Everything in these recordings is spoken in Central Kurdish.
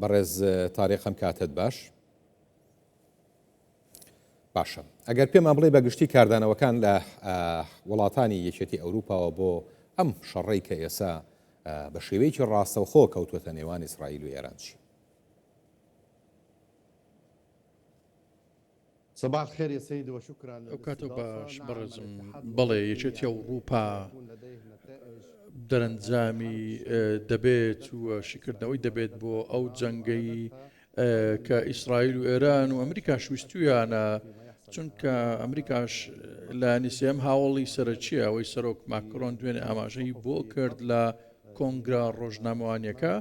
بەڕێز تاریخم کاتت باشە ئەگەر پێمان بڵێ بە گشتی کاردانەوەکان لە وڵاتانی یەکێتی ئەوروپاوە بۆ ئەم شەڕەی کە ئێسا بە شێوەیەکی ڕاستەوخۆ کەوتوەتە نێوان ئیسرائیل و ئێران چی؟ ئەو کاتە باش بەڕێزم بەڵێ یەکێتی ئەوروپا دەرەنجامی دەبێت و شکردنەوەی دەبێت بۆ ئەو جەنگەی کە ئیسرائیل و ئێران و ئەمریکاش ویستویانە، چونکە ئەمریکاش لە نیسیەم هاوڵی سەرچیە ئەوەی سەرۆک ماکرۆن دوێنێ ئاماژەی بۆ کرد لە کۆنگرا ڕۆژنامەوانیەکە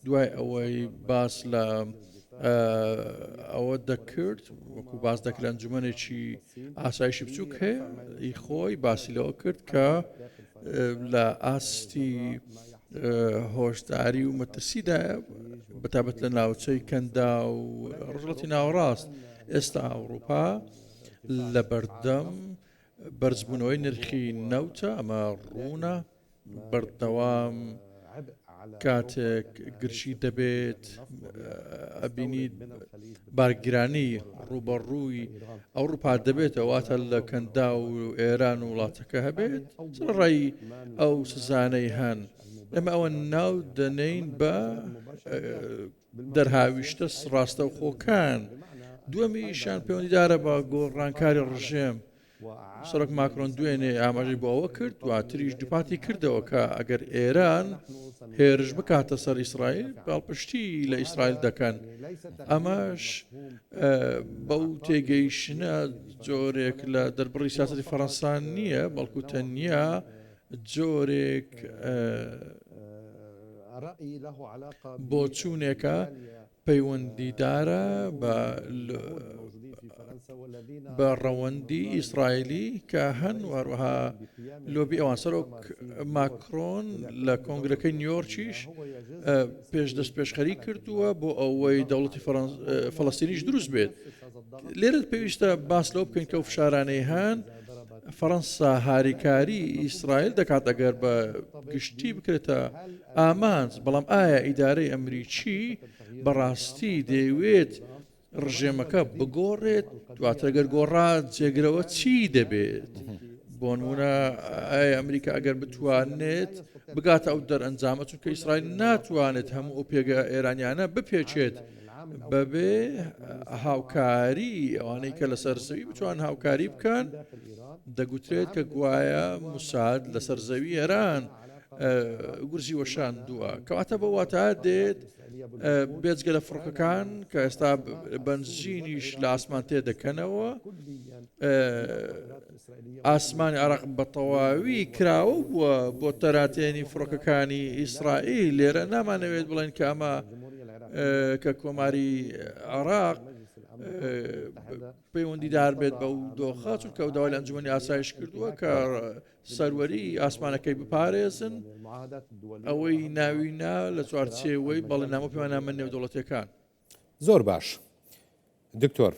دوای ئەوەی باس لە ئەوە دەکرد وەکو باس دەکرد ئەنجومەنێکی ئاسایشی بچووک هەیە خۆی باسی لەوە کرد کە لە ئاستی هۆشداری و مەترسیدا بەتابەت لە ناوچەی کەندا و ڕژڵەتی ناوەڕاست ئێستا ئەوروپا لە بەردەم بەرزبوونەوەی نرخی نەوتە ئەمە ڕوونە بەردەوام کاتێک گرشی دەبێت ئەبینیت بارگرانی ڕوبەڕووی ئەوروپا دەبێتە واتە لە کەندا و ئێران و وڵاتەکە هەبێت ڕای ئەو سزانەی هەن ئەمە ئەوە ناو دەنین بە دەرهاویشتە ڕاستەوخۆکان. دووەمیشان پەیوەندیدارە بە گۆڕانکاری ڕژێم. سەرۆک ماکرۆن دوێنێ ئاماژەی بۆ ئەوە کرد و تریش دووپاتی کردەوە کە ئەگەر ئێران هێرش بکاتە سەر ئیسرائیل باڵپشتی لە ئیسرائیل دەکەن. ئەمەش بەو تێگەیشتنە جۆرێک لە دەربڕی سیاسەتی فەڕەنسان نییە، بەڵکو تەنیا جۆرێک بۆ چوونێکە پەیوەندیدارە بە ڕەوەندی ئیسرائیلی کە هەن وەروەها لۆبی ئەوان. سەرۆک ماکرۆن لە کۆنگرەکەی نیویۆرکیش پێشدەست پێشخەری کردووە بۆ ئەوەی دەوڵەتی فەڵەستینیش دروست بێت. لێرە پێویستە باس لەوە بکەین کە ئەو فشارانەی هەن فەڕەنسا هاریکاری ئیسرائیل دەکات ئەگەر بە گشتی بکرێتە ئامانج، بەڵام ئایا ئیدارەی ئەمریکی بەڕاستی دەیەوێت ڕژێمەکە بگۆڕێت؟ دواتر ئەگەر گۆڕات جێگرەوە چی دەبێت؟ بۆ نمونە ئایا ئەمریکا ئەگەر بتوانێت بگاتە ئەو دەرئەنجامە، چونکە ئیسرائیل ناتوانێت هەموو ئەو پێگە ئێرانیانە بپێچێت بەبێ هاوکاری ئەوانەی کە لەسەر زەوی بتوان هاوکاری بکەن. دەگوترێت کە گوایە موساد لەسەر زەوی ئێران گورزی وەشاندووە، کەواتە بە واتە دێت بێجگە لە فڕۆکەکان کە ئێستا بەنزینیش لە ئاسمان تێدەکەنەوە، ئاسمانی عێراق بە تەواوی کراوە بووە بۆ تەراتێنی فڕۆکەکانی ئیسرائیل. لێرە نامانەوێت بڵێن کە ئەمە کە کۆماری عێراق پەیوەندیدار بێت بەو دۆخە، چونکە ئەو داوای لە ئەنجومەنی ئاسایش کردووە کە سەروەری ئاسمانەکەی بپارێزن، ئەوەی ناوینا لە چوارچێوەی بەڵێنامە پەیوەندینامە نێودەوڵەتیەکان. زۆر باش دکتۆر،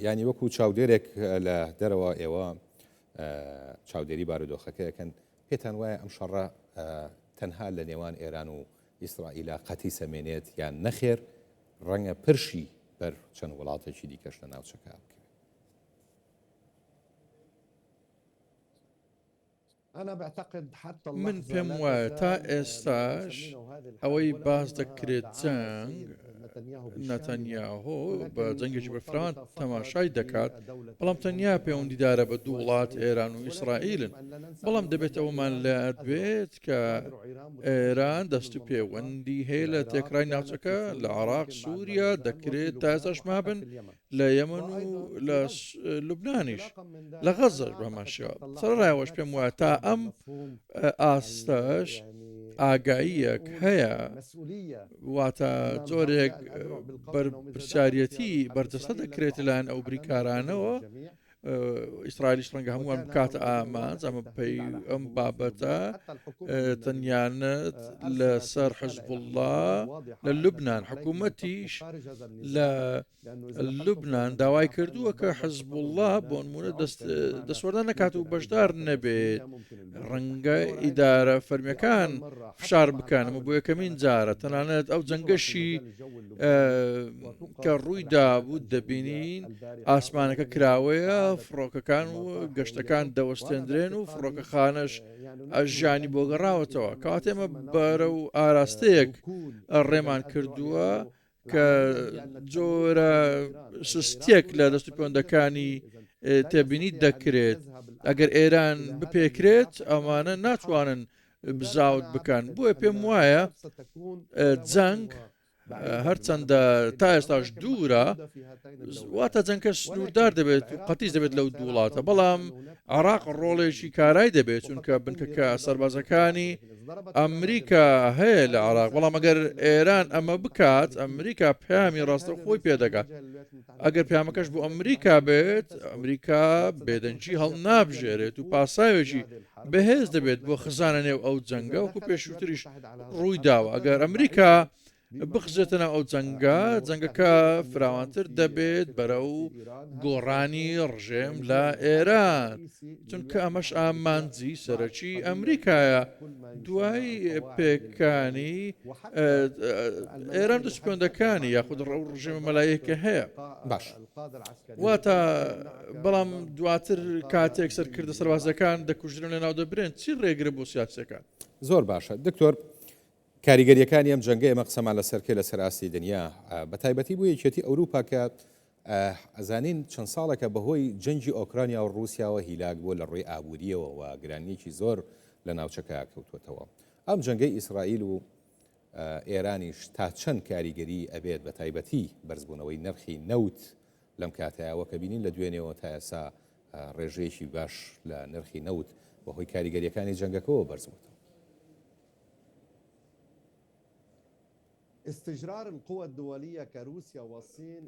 ینی وەکو چاودێرێک لە دەرەوە ئێوە چاودێری بارودۆخەکەیەکەن، پێتان وایە ئەم شەڕە تەنها لە نێوان ئێران و ئیسرائیلە قەتی سەمێنێت یان نەخێر ڕەنگە پرشی بەر چەند وڵاتێکی دیکەش لە ناوچەکە بکەوێت؟ من پێم وایە تا ئێستاش ئەوەی باس دەکرێت جەنگ نەتەنیاهۆ بە جەنگێکی بەرفراوان تەماشای دەکات، بەڵام تەنیا پەیوەندیدارە بە دوو وڵات ئێران و ئیسرائیلن. بەڵام دەبێت ئەومان لێت بێت کە ئێران دەست و پەیوەندی هەیە لە تێکرای ناوچەکە لە عێراق، سووریا، دەکرێت تا ئێستاش مابن لە یەمەن و لە لوبنانیش، لە غەزەش بەماشەوە. سەرڕایەوەش پێم وایە تا ئەم ئاستەش ئاگاییەک هەیە، واتە جۆرێک بەرپرسیارەتی بەردەستە دەکرێت لەلایەن ئەو بریکارانەوە ئیسرائیلیش ڕەنگە هەمووان بکاتە ئامانج ئەم بابەتە تەنیانەت لەسەر حزب الله لە لوبنان حکوومەتیش لە لوبنان داوای کردووە کە حزب الله بۆ نمونە دەسوەردان نەکات و بەشدار نەبێت ڕەنگە ئیدارە فەرمیەکان فشار بکەن بۆ یەکەمین جارە تەنانەت ئەو جەنگەشی کە ڕوویدا بوو دەبینین ئاسمانەکە کراوەیە فڕۆکەکان و گەشتەکان دەوەستێنرێن و فڕۆکەخانەش ژیانی بۆ گەڕاوەتەوە کەواتە ئێمە بەرە و ئاراستەیەک ڕێمان کردووە کە جۆرە سستێک لە دەست و پەیوەندەکانی تێبینی دەکرێت ئەگەر ئێران بپێکرێت ئەمانە ناتوانن بزاوت بکەن بۆیە پێم وایە جەنگ هەرچەندە تا ئێستاش دوورە واتە جەنگکە سنووردار دەبێت و قەتیس دەبێت لەو دوو وڵاتە بەڵام عێراق ڕۆڵێکی کارای دەبێت چونکە بنکەکە سەربازەکانی ئەمریکا هەیە لە عێراق بەڵام ئەگەر ئێران ئەمە بکات ئەمریکا پامی ڕاستەوخۆی پێدەکات ئەگەر پیامەکەش بۆ ئەمریکا بێت ئەمریکا بێدەنجی هەڵ نابژێرێت و پاساوێکی بەهێز دەبێت بۆ خزانە نێو ئەو جەنگە وەکو پێشووتریش ڕووی داوە ئەگەر ئەمریکا بخزێتەنە ئەو جەنگەکە فراوانتر دەبێت بەرەو گۆڕانی ڕژێم لە ئێران چونکە ئەمەش ئامانجی سەرەکی ئەمریکایە دوای پێکانی ئێران دەستپێوەندەکانی یاخود ڕژێمە مەلایەکە هەیە باش واتە بەڵام دواتر کاتێک سەرکردە سەربازەکان دەکوژرن لە ناو دەبرێن چی ڕێگرە بۆ سیاسەکان زۆر باشە دکتۆر کاریگەریەکانی ئەم جەنگە ئێمە قسەمان لەسەرکە لە سەراستی دنیا بە تایبەتی بۆ یەکێتی ئەوروپا کە ئەزانین چەند ساڵێکە بەهۆی جەنگی ئۆکرانیا و رووسیاوە هیلاک بۆ لە ڕێی ئابوووریەوە و گرانیەکی زۆر لە ناوچەکە کەوتوێتەوە ئەم جەنگەی ئیسرائیل و ئێرانیش تا چەند کاریگەری ئەبێت بە تایبەتی بەرزبوونەوەی نرخی نەوت لەم کاتایەوە کە بینین لە دوێنێەوە تا ئێستا ڕێژەیەکی باش لە نرخی نەوت بەهۆی کاریگەریەکانی جەنگەکەەوە بەرزبووتەوە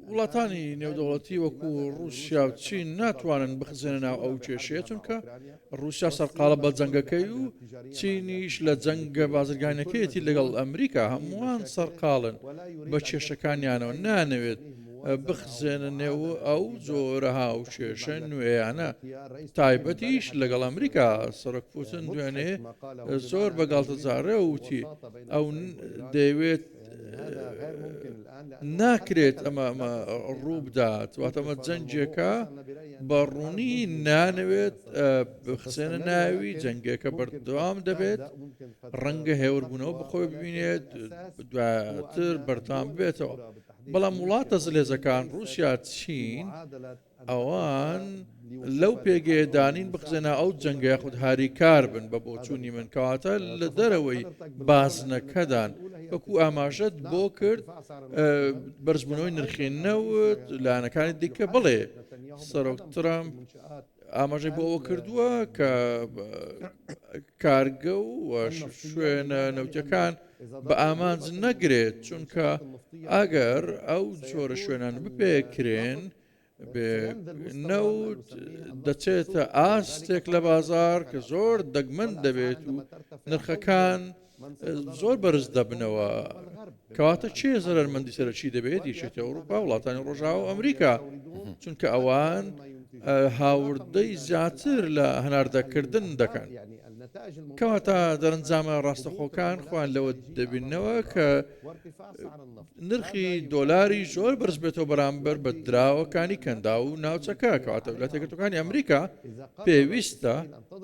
وڵاتانی نێودەوڵەتی وەکو ڕووسیا و چین ناتوانن بخزێنە ناو ئەو کێشەیە چونکە ڕووسیا سەرقاڵە بە جەنگەکەی و چینیش لە جەنگە بازرگانەکەیەتی لەگەڵ ئەمریکا هەمووان سەرقاڵن بە کێشەکانیانەوە نانەوێت بخزێنە نێو ئەو جۆرە هاو کێشە نوێیانە تایبەتیش لەگەڵ ئەمریکا سەرۆک پوتین دوێنێ زۆر بەگاڵتەجارە وتی ئەو دەیەوێت ناکرێت ئەمە ڕوو بدات واتەمە جەنجێکە بەڕوونی نانەوێت بخسێنە ناوی جەنگێکە بەردەوام دەبێت ڕەنگە هێوربوونەوە بخۆی ببینێت دواتر بەردەوام بێتەوە بەڵام وڵاتە زلێزەکان رووسیا چین ئەوان لەو پێگەیەدانین بخزێنە ئەو جەنگە یاخود هاریکار بن بە بۆچوونی من کەواتە لە دەرەوەی بازنەکەدان وەکو ئاماژەت بۆ کرد بەرزبوونەوەی نرخێنەوت لایەنەکانی دیکە بڵێ سەرۆک ترامپ ئاماژەی بۆ ئەوە کردووە کە کارگە و شوێنە نەوتەکان بە ئامانج نەگرێت چونکە ئەگەر ئەو جۆرە شوێنان بپێکرێن نەوت دەچێتە ئاستێک لە بازار کە زۆر دەگمەن دەبێت و نرخەکان زۆر بەرز دەبنەوە کەواتە چێ زەرمەندی سەرەکی دەبێت یەکێتی ئەوروپا وڵاتانی ڕۆژاو و ئەمریکا چونکە ئەوان هاوردەی زیاتر لە هەناردەکردن دەکەن کەواتە دەرەنجامە ڕاستەخۆکان خوان لەوە دەبینەوە کە نرخی دۆلاری زۆر بەرز بێتەوە بەرامبەر بە دراوەکانی کەندا و ناوچەکە کەواتە ویلایەتە یەکگرتووەکانی ئەمریکا پێویستە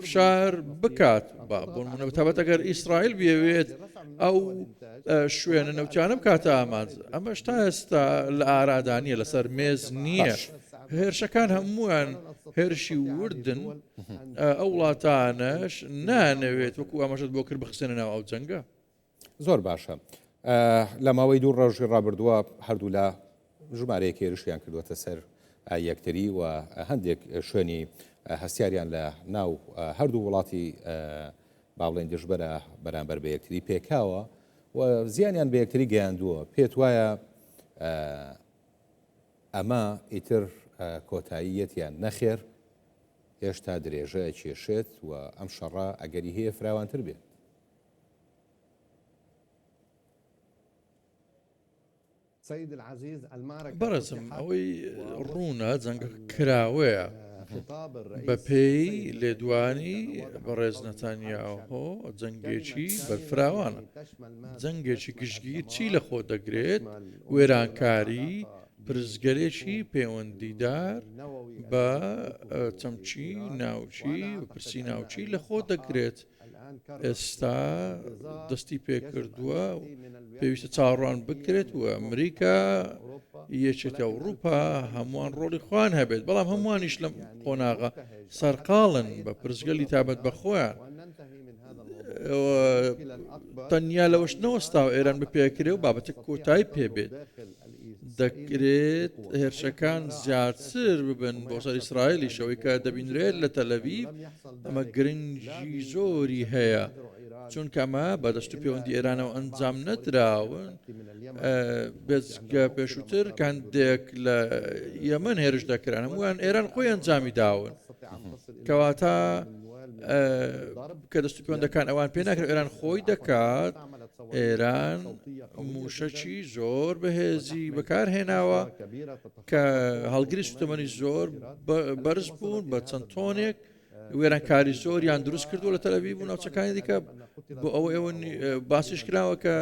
فشار بکات بۆ نمونە بەتابەت ئەگەر ئیسرائیل بێوێت ئەو شوێنە نەوتیانە بکاتە ئامانج ئەمەش تا ئێستا لە ئارادانیە لەسەر مێز نییە هێرشەکان هەمووان هێرشی وردن ئەو وڵاتانەش نانەوێت وەکو ئاماژەت بۆ کرد بخسێنە ناو ئەو جەنگە زۆر باشە لە ماوەی دوو ڕۆژی ڕابردووە هەردوو لە ژمارەیەک هێرشیان کردوەتە سەر یەکتری و هەندێک شوێنی هەستیاریان لە ناو هەردوو وڵاتی باڵێن دژبەرە بەرامبەر بە یەکتری پێکاوە و زیانیان بە یەکتری گەیاندووە پێت وایە ئەمە ئیتر کۆتاییەتیان نەخێر هێشتا درێژە کێشێت و ئەم شەڕە ئەگەری هەیە فراوانتر بێت. بەڕێزم ئەوەی ڕوونە جەنگە کراوەیە بە پێی لێدوانی بەڕێز نەتانیاهۆ جەنگێکی بەرفراوانە، جەنگێکی گشتگیر چی لە خۆ دەگرێت، وێرانکاری پرزگەرێکی پەیوەندیدار بە چەمچی ناوچی و پرسی ناوچی لە خۆ دەگرێت. ئێستا دەستی پێکردووە پێویستە چاوەڕوان بکرێت و ئەمریکا یەکێتی ئەوروپا هەمووان ڕۆڵی خوان هەبێت، بەڵام هەمووانیش لەم قۆناغە سەرقاڵن بە پرزگەلی تابەت بە خۆیان. تەنیا لەوەش نەوەستاوە ئێران بپێکرێ و بابەتە کۆتایی پێبێت. دەکرێت هێرشەکان زیاتر ببن بۆ سەر ئیسرائیلی شەوەی کە دەبینرێت لە تەلەڤیڤ، ئەمە گرنگی زۆری هەیە چونکە ئەمە بە دەست و پەیوەندی ئێرانەوە ئەنجام نەدراون. بێجگە پێشووتر کاندێک لە یەمەن هێرش دەکران هەمووان ئێران خۆی ئەنجامی داون، کەواتە کە دەست و پەیوەندەکان ئەوان پێ ناکرێت ئێران خۆی دەکات. ئێران موشەکی زۆر بەهێزی بەکارهێناوە کە هەڵگری سوتەمەنی زۆر بەرز بوون بە چەند تۆنێک، وێرانکاری زۆریان دروست کردو لە تەلەڤیڤ و ناوچەکانی دیکە بۆ ئەوە باسیش کراوە کە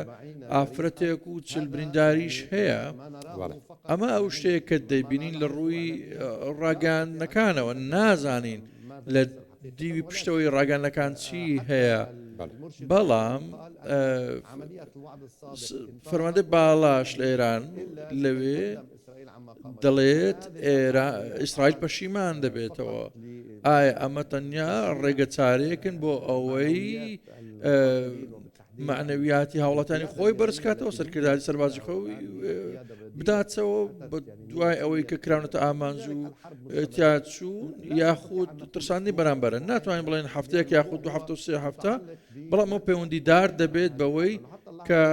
ئافرەتێک و چل برینداریش هەیە. ئەمە ئەو شتەیە کە دەیبینین لە ڕووی ڕاگەیاندنەکانەوە، نازانین لە دیوی پشتەوەی ڕاگەیاندنەکان چی هەیە. بەڵام فەرماندەی باڵاش لە ئێران لەوێ دەڵێت ئیسرائیل پەشیمان دەبێتەوە. ئایا ئەمە تەنیا ڕێگە چارەیەکن بۆ ئەوەی معنەویاتی هاوڵاتیانی خۆی بەرزکاتەوە، سەرکرداری سەربازی خۆی بداتەوە بە دوای ئەوەی کە کراونەتە ئامانج و تیاچوون یاخود ترساندنی بەرامبەرە. ناتوانین بڵێن هەفتەیەک یاخود 2 هەفتە و 3 هەفتە، بەڵام ئەو پەیوەندیدار دەبێت بەوەی کە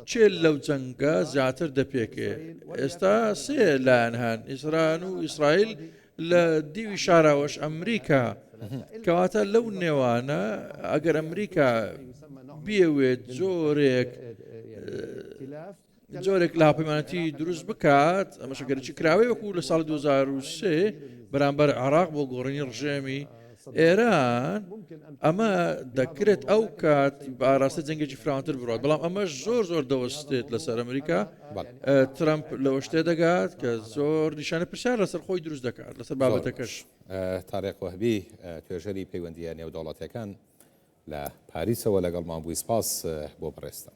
چێل لەو جەنگە زیاتر دەپێکێ. ئێستا سێ لایەن هەن، ئیسران و ئیسرائیل لە دیوی شاراوەش ئەمریکا، کەواتە لەو نێوانە ئەگەر ئەمریکا بێوێت جۆرێک لە هاوپەیمانەتی دروست بکات، ئەمە شەگەرێکی کراوەی وەکو لە ساڵی 2003 بەرامبەر عێراق بۆ گۆڕینی ڕژێمی ئێران، ئەمە دەکرێت ئەو کات بە ئاراستە جەنگێکی فراوانتر بڕات. بەڵام ئەمەش زۆر دەوەستێت لەسەر ئەمریکا. ترامپ لەوە شتێ دەگات کە زۆر نیشانە پرسیار لەسەر خۆی دروست دەکات لەسەر بابەتەکەش. تاریق وهبی توێژەری پەیوەندیە نێودەوڵاتیەکان لە پاریسەوە لەگەڵمان بووی. سپاس بۆ بەڕێستە.